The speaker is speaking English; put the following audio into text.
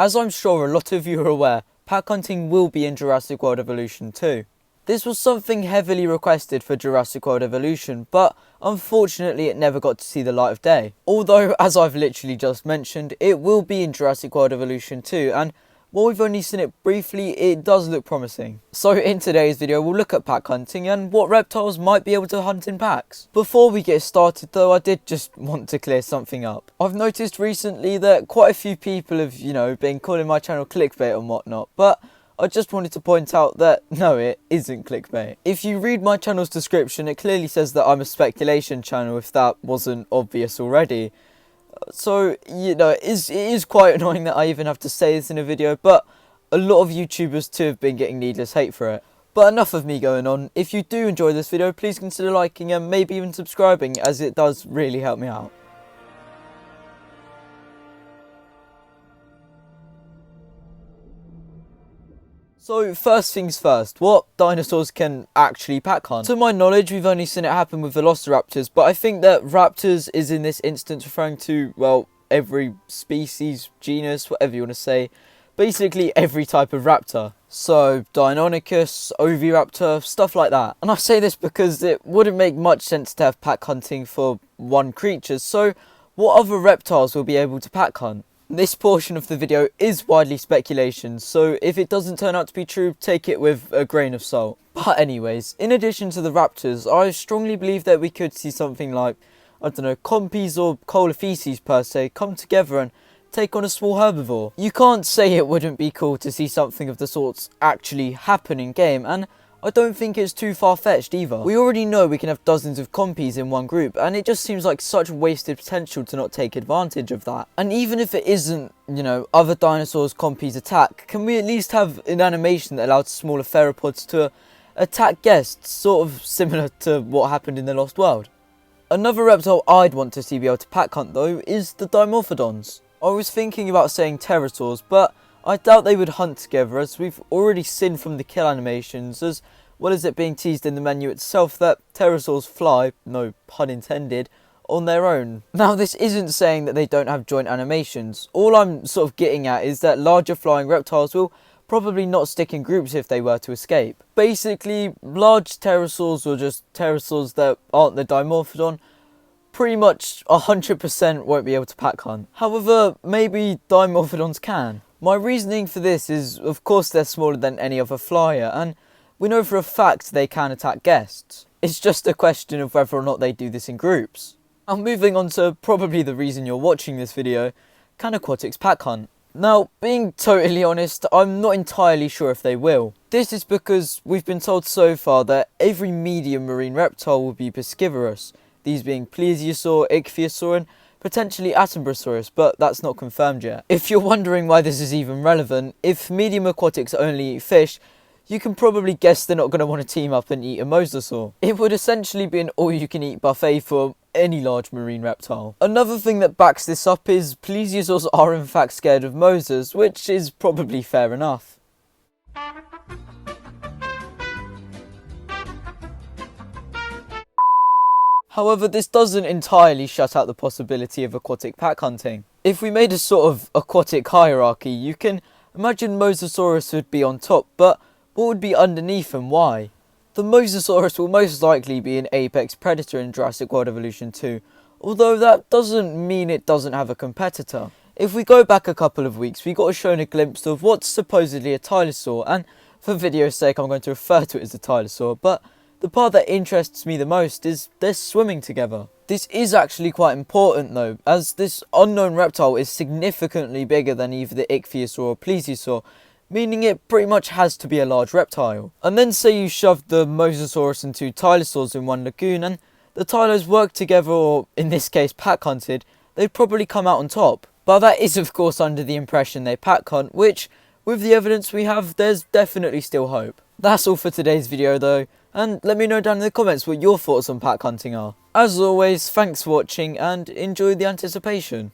As I'm sure a lot of you are aware, pack hunting will be in Jurassic World Evolution 2. This was something heavily requested for Jurassic World Evolution, but unfortunately it never got to see the light of day. Although, as I've literally just mentioned, it will be in Jurassic World Evolution 2, and while we've only seen it briefly, it does look promising. So in today's video, we'll look at pack hunting and what reptiles might be able to hunt in packs. Before we get started though, I did just want to clear something up. I've noticed recently that quite a few people have, been calling my channel clickbait and whatnot, but I just wanted to point out that no, it isn't clickbait. If you read my channel's description, it clearly says that I'm a speculation channel, if that wasn't obvious already. So, it is quite annoying that I even have to say this in a video, but a lot of YouTubers too have been getting needless hate for it. But enough of me going on. If you do enjoy this video, please consider liking and maybe even subscribing, as it does really help me out. So first things first, what dinosaurs can actually pack hunt? To my knowledge, we've only seen it happen with velociraptors, but I think that raptors is in this instance referring to, well, every species, genus, whatever you want to say. Basically every type of raptor. So Deinonychus, Oviraptor, stuff like that. And I say this because it wouldn't make much sense to have pack hunting for one creature, so what other reptiles will be able to pack hunt? This portion of the video is widely speculation, so if it doesn't turn out to be true, take it with a grain of salt. But anyways, in addition to the raptors, I strongly believe that we could see something like, compies or coelophyses per se, come together and take on a small herbivore. You can't say it wouldn't be cool to see something of the sorts actually happen in game, and I don't think it's too far-fetched either. We already know we can have dozens of compies in one group, and it just seems like such wasted potential to not take advantage of that. And even if it isn't, other dinosaurs compies attack, can we at least have an animation that allows smaller theropods to attack guests, sort of similar to what happened in the Lost World? Another reptile I'd want to see be able to pack hunt though is the Dimorphodons. I was thinking about saying pterosaurs, but I doubt they would hunt together, as we've already seen from the kill animations, as well as it being teased in the menu itself, that pterosaurs fly, no pun intended, on their own. Now this isn't saying that they don't have joint animations. All I'm sort of getting at is that larger flying reptiles will probably not stick in groups if they were to escape. Basically, large pterosaurs, or just pterosaurs that aren't the Dimorphodon, pretty much 100% won't be able to pack hunt. However, maybe Dimorphodons can. My reasoning for this is, of course, they're smaller than any other flyer, and we know for a fact they can attack guests. It's just a question of whether or not they do this in groups. And moving on to probably the reason you're watching this video, can Aquatics pack hunt? Now, being totally honest, I'm not entirely sure if they will. This is because we've been told so far that every medium marine reptile will be piscivorous, these being plesiosaur, ichthyosaur, and potentially Attenborosaurus, but that's not confirmed yet. If you're wondering why this is even relevant, if medium aquatics only eat fish, you can probably guess they're not going to want to team up and eat a mosasaur. It would essentially be an all-you-can-eat buffet for any large marine reptile. Another thing that backs this up is plesiosaurs are in fact scared of mosas, which is probably fair enough. However, this doesn't entirely shut out the possibility of aquatic pack hunting. If we made a sort of aquatic hierarchy, you can imagine Mosasaurus would be on top, but what would be underneath and why? The Mosasaurus will most likely be an apex predator in Jurassic World Evolution 2, although that doesn't mean it doesn't have a competitor. If we go back a couple of weeks, we got shown a glimpse of what's supposedly a Tylosaur, and for video's sake I'm going to refer to it as a Tylosaur, but the part that interests me the most is they're swimming together. This is actually quite important though, as this unknown reptile is significantly bigger than either the ichthyosaur or plesiosaur, meaning it pretty much has to be a large reptile. And then say you shoved the Mosasaurus and two Tylosaurs in one lagoon, and the Tylos worked together, or in this case pack hunted, they'd probably come out on top. But that is of course under the impression they pack hunt, which, with the evidence we have, there's definitely still hope. That's all for today's video though, and let me know down in the comments what your thoughts on pack hunting are. As always, thanks for watching and enjoy the anticipation.